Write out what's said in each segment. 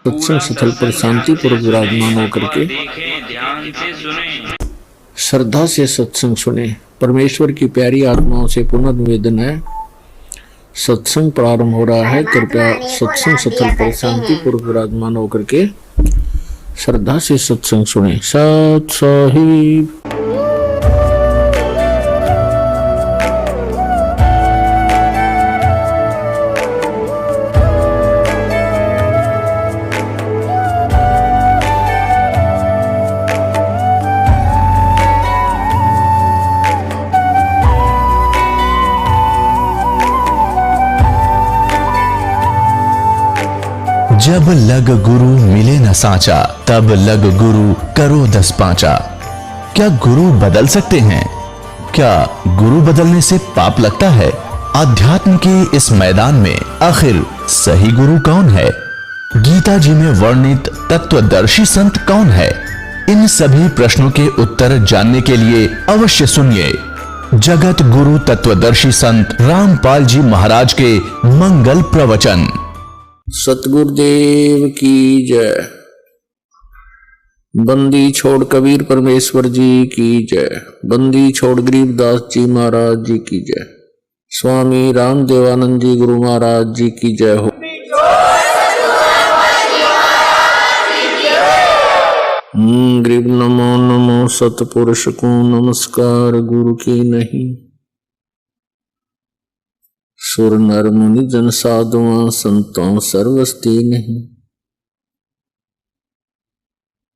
सत्संग स्थल पर शांति पूर्वक विराजमान होकर के श्रद्धा से सत्संग सुने। परमेश्वर की प्यारी आत्माओं से पुनः निवेदन है, सत्संग प्रारंभ हो रहा है। कृपया सत्संग स्थल पर शांति पूर्वक विराजमान होकर के श्रद्धा से सत्संग सुने। सत साहिब। जब लग गुरु मिले न साचा, तब लग गुरु करो 10 पांचा। क्या गुरु बदल सकते हैं? क्या गुरु बदलने से पाप लगता है? अध्यात्म के इस मैदान में आखिर सही गुरु कौन है? गीता जी में वर्णित तत्वदर्शी संत कौन है? इन सभी प्रश्नों के उत्तर जानने के लिए अवश्य सुनिए जगत गुरु तत्वदर्शी संत रामपाल जी महाराज के मंगल प्रवचन। सतगुरुदेव की जय। बंदी छोड़ कबीर परमेश्वर जी की जय। बंदी छोड़ गरीबदास जी महाराज जी की जय। स्वामी रामदेवानंद जी गुरु महाराज जी की जय हो। गरीब नमो नमो सतपुरुष को नमस्कार गुरु की नहीं। सुर नर मुनि जन साधुआं संतों सर्वस्ती नहीं।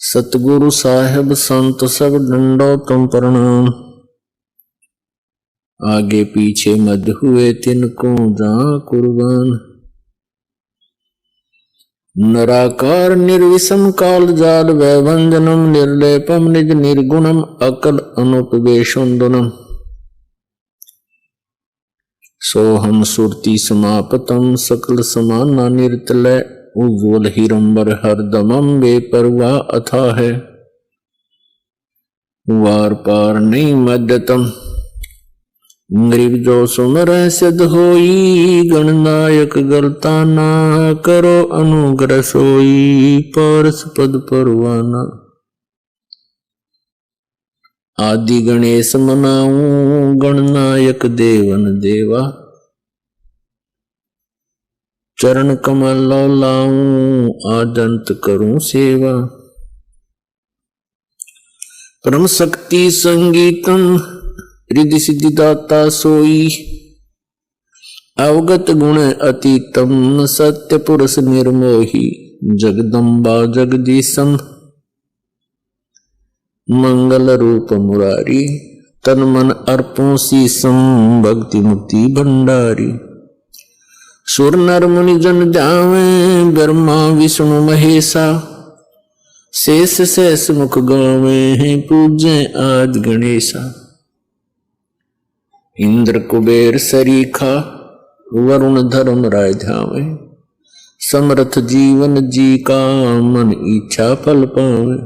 सतगुरु साहेब संत सब डंडो तुम प्रणाम। आगे पीछे मद हुए तिनको जा कुर्बान। नराकार निर्विषम काल जाल वैवंजनम निर्लेपम निज निर्गुणम अकल अनुपवेशुंदनम। सोहम सुरति समापतम सकल समाना निर्तलय उज्ज्वल हिरंबर हरदमम बेपरवाह अथा है। वार पार नहीं मध्यतम गरीब जो सुमर सिद्ध होई। गणनायक गलता ना करो अनुग्रह सोई। पारस पद परवाना आदि गणेश मनाऊं। गणनायक देवन देवा चरण कमल लाऊं। आदंत करूं सेवा। परम शक्ति संगीतम रिद्धि सिद्धि दाता सोई। अवगत गुण अतीतम सत्य पुरुष निर्मोही। जगदम्बा जगदीशम मंगल रूप मुरारी। तन मन अर्पों शीसम भक्ति मुक्ति भंडारी। सुर नर मुनि जन जावे ब्रह्मा विष्णु महेशा। शेष शेष मुख गावे पूजे आदि गणेशा। इंद्र कुबेर सरीखा वरुण धर्म राय ध्यावे। समर्थ जीवन जी का मन इच्छा फल पावे।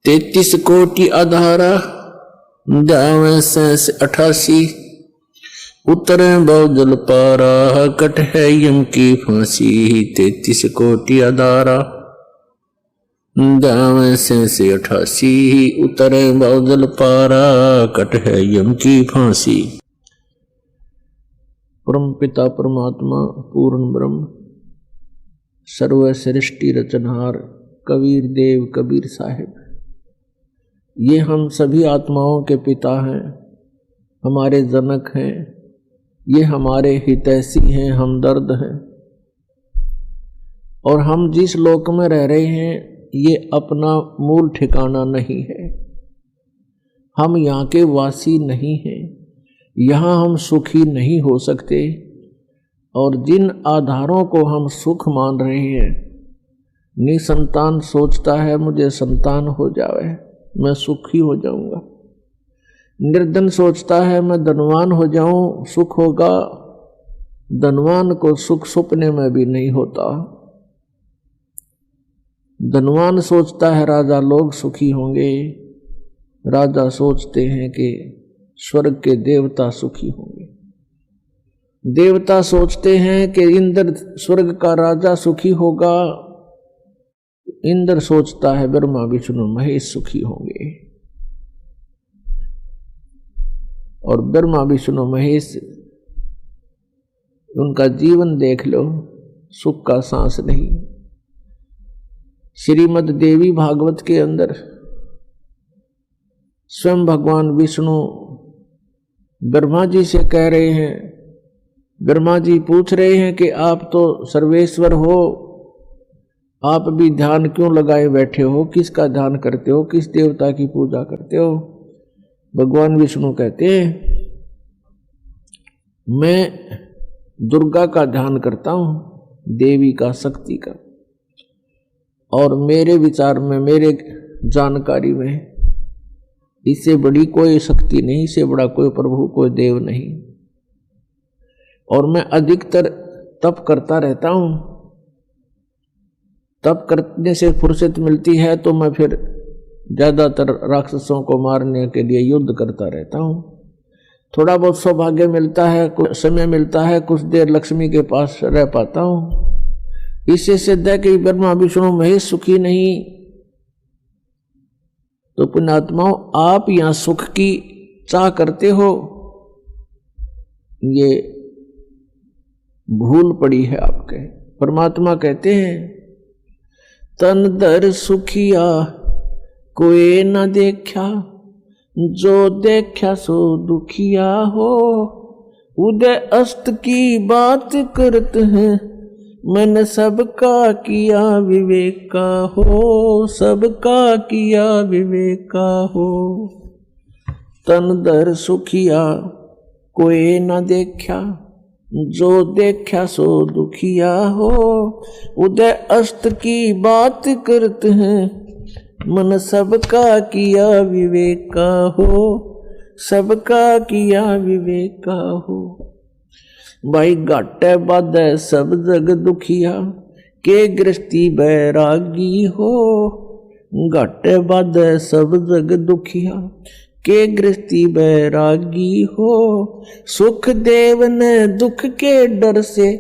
33 कोटि आधारा जावे 88। उतरे बहुजल पारा कट है यम की फांसी। 33 कोटि आधारा जावे 88। उतरे बहुजल पारा कट है यम की फांसी। परम पिता परमात्मा पूर्ण ब्रह्म सर्व सृष्टि रचनहार कबीर देव कबीर साहिब, ये हम सभी आत्माओं के पिता हैं, हमारे जनक हैं, ये हमारे हितैषी हैं, हमदर्द हैं। और हम जिस लोक में रह रहे हैं ये अपना मूल ठिकाना नहीं है। हम यहाँ के वासी नहीं हैं, यहाँ हम सुखी नहीं हो सकते। और जिन आधारों को हम सुख मान रहे हैं, निसंतान सोचता है मुझे संतान हो जावे मैं सुखी हो जाऊंगा। निर्धन सोचता है मैं धनवान हो जाऊं सुख होगा। धनवान को सुख सपने में भी नहीं होता। धनवान सोचता है राजा लोग सुखी होंगे। राजा सोचते हैं कि स्वर्ग के देवता सुखी होंगे। देवता सोचते हैं कि इंद्र स्वर्ग का राजा सुखी होगा, इंद्र सोचता है ब्रह्मा विष्णु महेश सुखी होंगे, और ब्रह्मा विष्णु महेश उनका जीवन देख लो, सुख का सांस नहीं। श्रीमद् देवी भागवत के अंदर स्वयं भगवान विष्णु ब्रह्मा जी से कह रहे हैं, ब्रह्मा जी पूछ रहे हैं कि आप तो सर्वेश्वर हो, आप भी ध्यान क्यों लगाए बैठे हो, किसका ध्यान करते हो, किस देवता की पूजा करते हो। भगवान विष्णु कहते हैं मैं दुर्गा का ध्यान करता हूं, देवी का, शक्ति का, और मेरे विचार में, मेरे जानकारी में इससे बड़ी कोई शक्ति नहीं, इससे बड़ा कोई प्रभु, कोई देव नहीं। और मैं अधिकतर तप करता रहता हूं, तप करने से फुर्सत मिलती है तो मैं फिर ज्यादातर राक्षसों को मारने के लिए युद्ध करता रहता हूं। थोड़ा बहुत सौभाग्य मिलता है, कुछ समय मिलता है, कुछ देर लक्ष्मी के पास रह पाता हूं। इससे सिद्ध है कि ब्रह्मा विष्णु महेश सुखी नहीं। तो पुण्यात्माओं, आप यहां सुख की चाह करते हो, ये भूल पड़ी है आपके। परमात्मा कहते हैं तन दर सुखिया कोई न देखा, जो देखा सो दुखिया हो। उदय अस्त की बात करत हैं, मन सबका किया विवेका हो, सबका किया विवेका हो। तन दर सुखिया कोई न देखा, जो देखा सो दुखिया हो। उदय अस्त की बात करत हैं, मन सबका किया विवेका हो, सबका किया विवेका हो। भाई घाटे बाधे सब जग दुखिया, के गृहस्थी बैरागी हो। घाटे बाधे सब जग दुखिया, के गृहस्थी बैरागी हो। सुख देव ने दुख के डर से,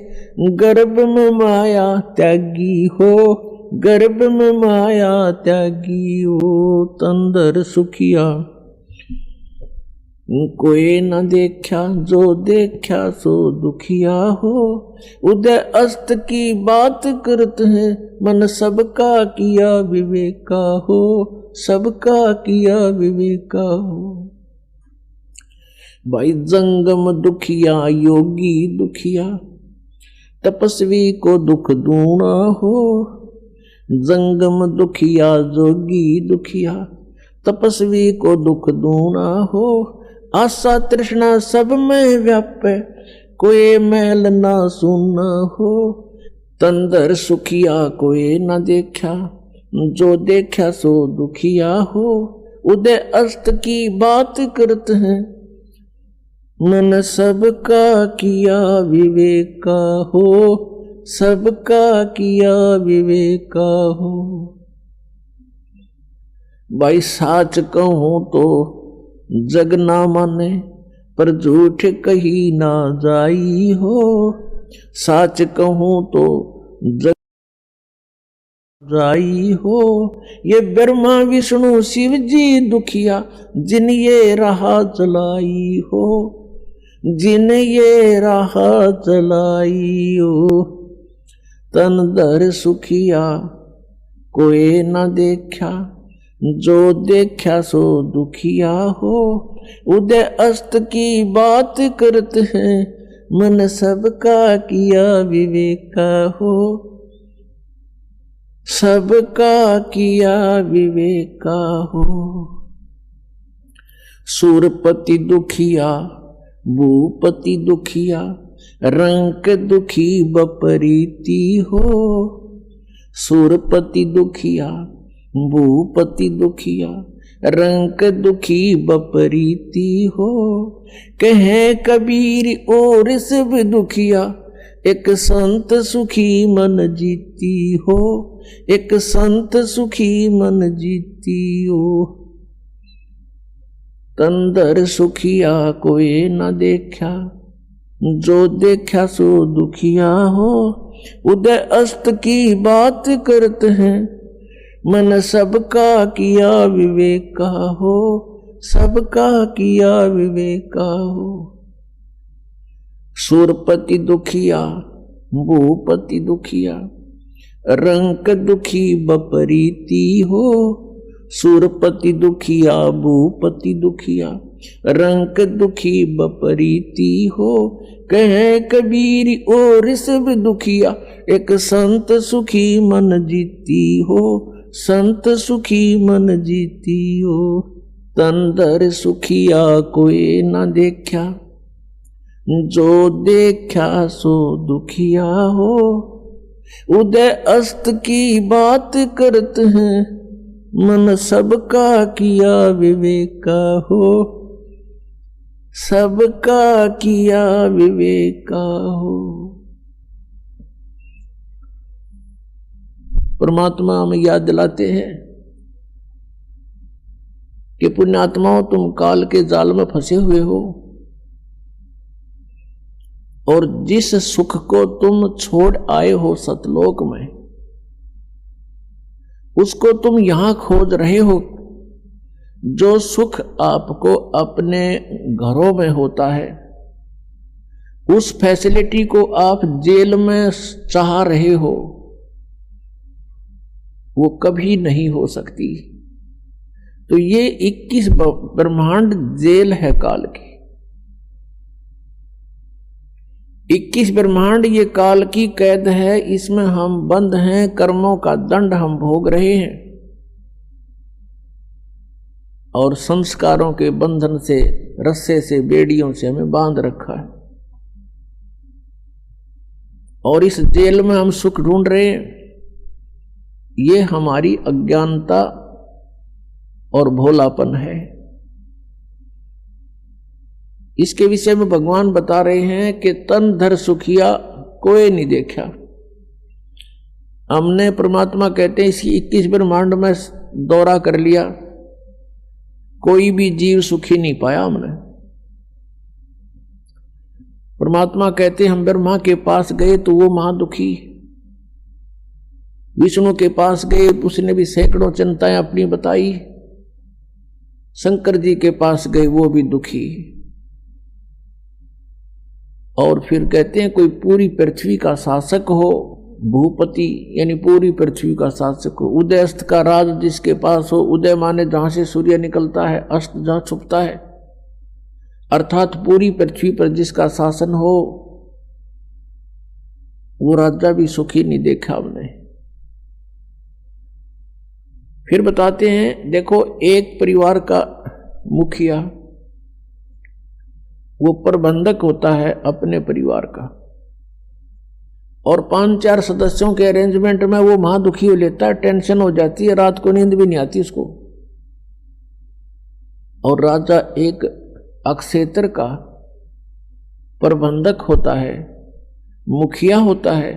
गर्भ में माया त्यागी हो, गर्भ में माया त्यागी हो। तंदर सुखिया कोई न देखा, जो देखा सो दुखिया हो। उदय अस्त की बात करत हैं, मन सबका किया विवेका हो, सबका किया विवेका हो। भाई जंगम दुखिया योगी दुखिया, तपस्वी को दुख दूना हो। जंगम दुखिया जोगी दुखिया, तपस्वी को दुख दूना हो। आशा तृष्णा सब में व्यापे, कोई मैल ना सुना हो। तंदर सुखिया कोई न देखा, जो देखा सो दुखिया हो। उदय अस्त की बात करते हैं, मन सबका किया विवेका हो, सबका किया विवेका हो। भाई साच कहूं तो जग ना माने, पर झूठ कही ना जाई हो। साच कहूं तो जग जाई हो। ये ब्रह्मा विष्णु शिव जी दुखिया, जिन ये राह चलाई हो, जिन ये राह चलाई हो। तन दर सुखिया कोई न देखा, जो देखा सो दुखिया हो। उदय अस्त की बात करते हैं, मन सबका किया विवेका हो, सबका किया विवेका हो। सूरपति दुखिया भूपति दुखिया, रंक दुखी बपरीती हो। सूरपति दुखिया भूपति दुखिया, रंक दुखी बपरीती हो। कहे कबीर और सब दुखिया, एक संत सुखी मन जीती हो, एक संत सुखी मन जीती हो। तंदर सुखिया कोई न देखा, जो देखा सो दुखिया हो, उदय अस्त की बात करते हैं, मन सबका किया विवेक का हो, सबका किया विवेक का हो। सूरपति दुखिया भूपति दुखिया, रंक दुखी बपरीती हो, सूरपति दुखिया भूपति दुखिया, रंक दुखी बपरीती हो। कहे कबीर और सब दुखिया, एक संत सुखी मन जीती हो, संत सुखी मन जीती हो। तन धर सुखिया कोई न देखा, जो देखा सो दुखिया हो, उदय अस्त की बात करते हैं, मन सबका किया विवेक का हो, सबका किया विवेक का हो। परमात्मा हमें याद दिलाते हैं कि पुण्यात्माओं, तुम काल के जाल में फंसे हुए हो और जिस सुख को तुम छोड़ आए हो सतलोक में, उसको तुम यहां खोज रहे हो। जो सुख आपको अपने घरों में होता है, उस फैसिलिटी को आप जेल में चाह रहे हो, वो कभी नहीं हो सकती। तो ये 21 ब्रह्मांड जेल है काल की। 21 ब्रह्मांड ये काल की कैद है, इसमें हम बंद हैं, कर्मों का दंड हम भोग रहे हैं और संस्कारों के बंधन से, रस्से से, बेड़ियों से हमें बांध रखा है और इस जेल में हम सुख ढूंढ रहे हैं। ये हमारी अज्ञानता और भोलापन है। इसके विषय में भगवान बता रहे हैं कि तन धर सुखिया कोई नहीं देखा। हमने, परमात्मा कहते हैं, इसी 21 ब्रह्मांड में दौरा कर लिया, कोई भी जीव सुखी नहीं पाया हमने। परमात्मा कहते हम ब्रह्मा के पास गए तो वो महादुखी, विष्णु के पास गए, उसने भी सैकड़ों चिंताएं अपनी बताई, शंकर जी के पास गए, वो भी दुखी। और फिर कहते हैं कोई पूरी पृथ्वी का शासक हो, भूपति यानी पूरी पृथ्वी का शासक हो, उदय अस्त का राज जिसके पास हो, उदय माने जहां से सूर्य निकलता है, अस्त जहां छुपता है, अर्थात पूरी पृथ्वी पर जिसका शासन हो, वो राजा भी सुखी नहीं देखा हमने। फिर बताते हैं, देखो एक परिवार का मुखिया, वो प्रबंधक होता है अपने परिवार का, और 5-4 सदस्यों के अरेंजमेंट में वो महादुखी हो लेता है, टेंशन हो जाती है, रात को नींद भी नहीं आती उसको। और राजा एक अक्षेत्र का प्रबंधक होता है, मुखिया होता है,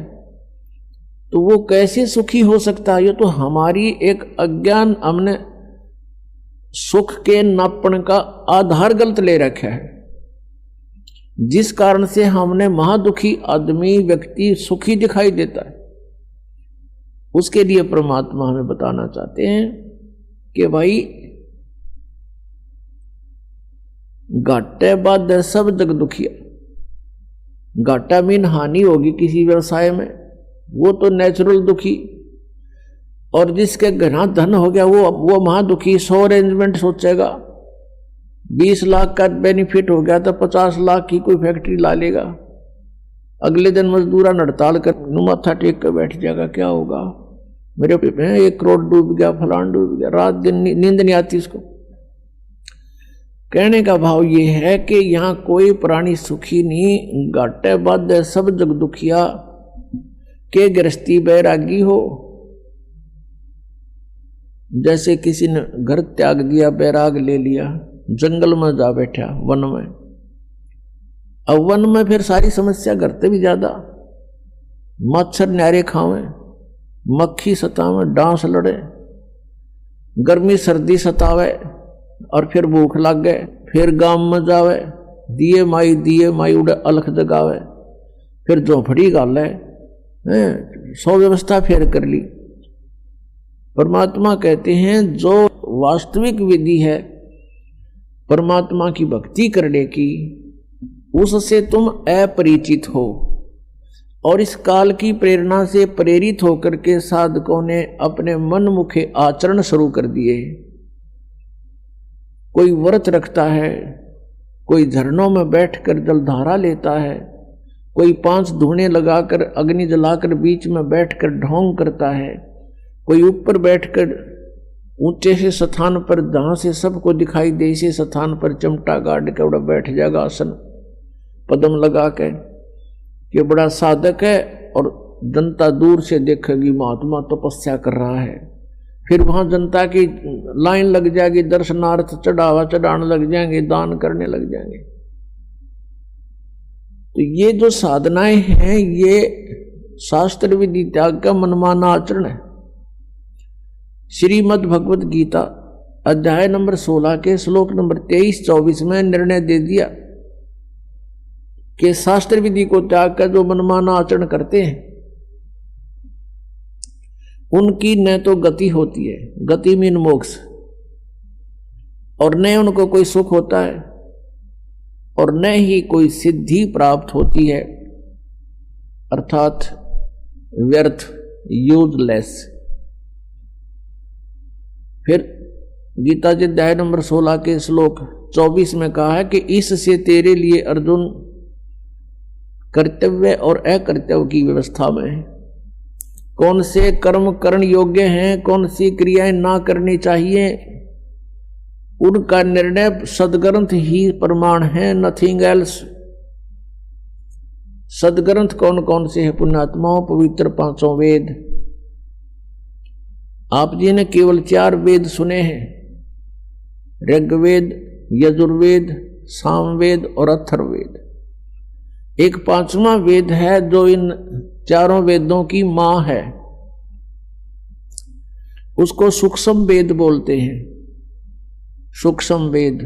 तो वो कैसे सुखी हो सकता है? ये तो हमारी एक अज्ञान, हमने सुख के नापण का आधार गलत ले रखा है, जिस कारण से हमने महादुखी आदमी, व्यक्ति सुखी दिखाई देता है। उसके लिए परमात्मा हमें बताना चाहते हैं कि भाई घाटे बाद सब जग दुखिया। घाटा मीन हानि होगी किसी व्यवसाय में, वो तो नेचुरल दुखी। और जिसके घना धन हो गया वो महादुखी। 100 अरेंजमेंट सोचेगा, 20 लाख का बेनिफिट हो गया तो 50 लाख की कोई फैक्ट्री ला लेगा, अगले दिन मजदूरा हड़ताल कर माथा टेक कर बैठ जाएगा, क्या होगा मेरे 1 करोड़ डूब गया, फलान डूब गया, रात दिन नींद नहीं आती उसको। कहने का भाव ये है कि यहाँ कोई प्राणी सुखी नहीं, घाटे बाद सब जग दुखिया। के गृहस्थी बैरागी हो, जैसे किसी ने घर त्याग दिया, बैराग ले लिया, जंगल में जा बैठा, वन में। अब वन में फिर सारी समस्या करते भी ज्यादा, मच्छर न्यारे खावे, मक्खी सतावे, डांस लड़े, गर्मी सर्दी सतावे, और फिर भूख लग गए, फिर गांव में जावे, दिए माई उड़े अलख जगावे, फिर झोपड़ी गाल है, सौ व्यवस्था फेर कर ली। परमात्मा कहते हैं जो वास्तविक विधि है परमात्मा की भक्ति करने की, उससे तुम अपरिचित हो, और इस काल की प्रेरणा से प्रेरित होकर के साधकों ने अपने मन मुखे आचरण शुरू कर दिए। कोई व्रत रखता है, कोई झरनों में बैठकर जलधारा लेता है, कोई 5 धूने लगाकर अग्नि जलाकर बीच में बैठकर ढोंग करता है, कोई ऊपर बैठकर ऊंचे से स्थान पर जहां से सबको दिखाई दे इसे स्थान पर चिमटा गाड़ के बड़ा बैठ जाएगा आसन पदम लगा के, ये बड़ा साधक है, और जनता दूर से देखेगी महात्मा तपस्या कर रहा है। फिर वहां जनता की लाइन लग जाएगी, दर्शनार्थ चढ़ावा चढ़ाने लग जाएंगे, दान करने लग जाएंगे। तो ये जो साधनाएं हैं ये शास्त्र विधि त्याग का मनमाना आचरण है। श्रीमद् भगवत गीता अध्याय नंबर 16 के श्लोक नंबर 23-24 में निर्णय दे दिया कि शास्त्र विधि को त्याग कर जो मनमाना आचरण करते हैं उनकी न तो गति होती है, गति मीन मोक्ष, और न उनको कोई सुख होता है, और न ही कोई सिद्धि प्राप्त होती है, अर्थात व्यर्थ, यूजलेस। फिर गीता जी अध्याय नंबर 16 के श्लोक 24 में कहा है कि इससे तेरे लिए अर्जुन कर्तव्य और अकर्तव्य की व्यवस्था में कौन से कर्म करण योग्य हैं, कौन सी क्रियाएं ना करनी चाहिए, उनका निर्णय सदग्रंथ ही प्रमाण है, नथिंग एल्स। सदग्रंथ कौन कौन से है? पुण्यात्माओं, पवित्र 5 वेद। आप जी ने केवल 4 वेद सुने हैं, ऋग्वेद, यजुर्वेद, सामवेद और अथर्ववेद। एक 5वां वेद है जो इन 4 वेदों की मां है, उसको सूक्ष्म वेद बोलते हैं। सूक्ष्म वेद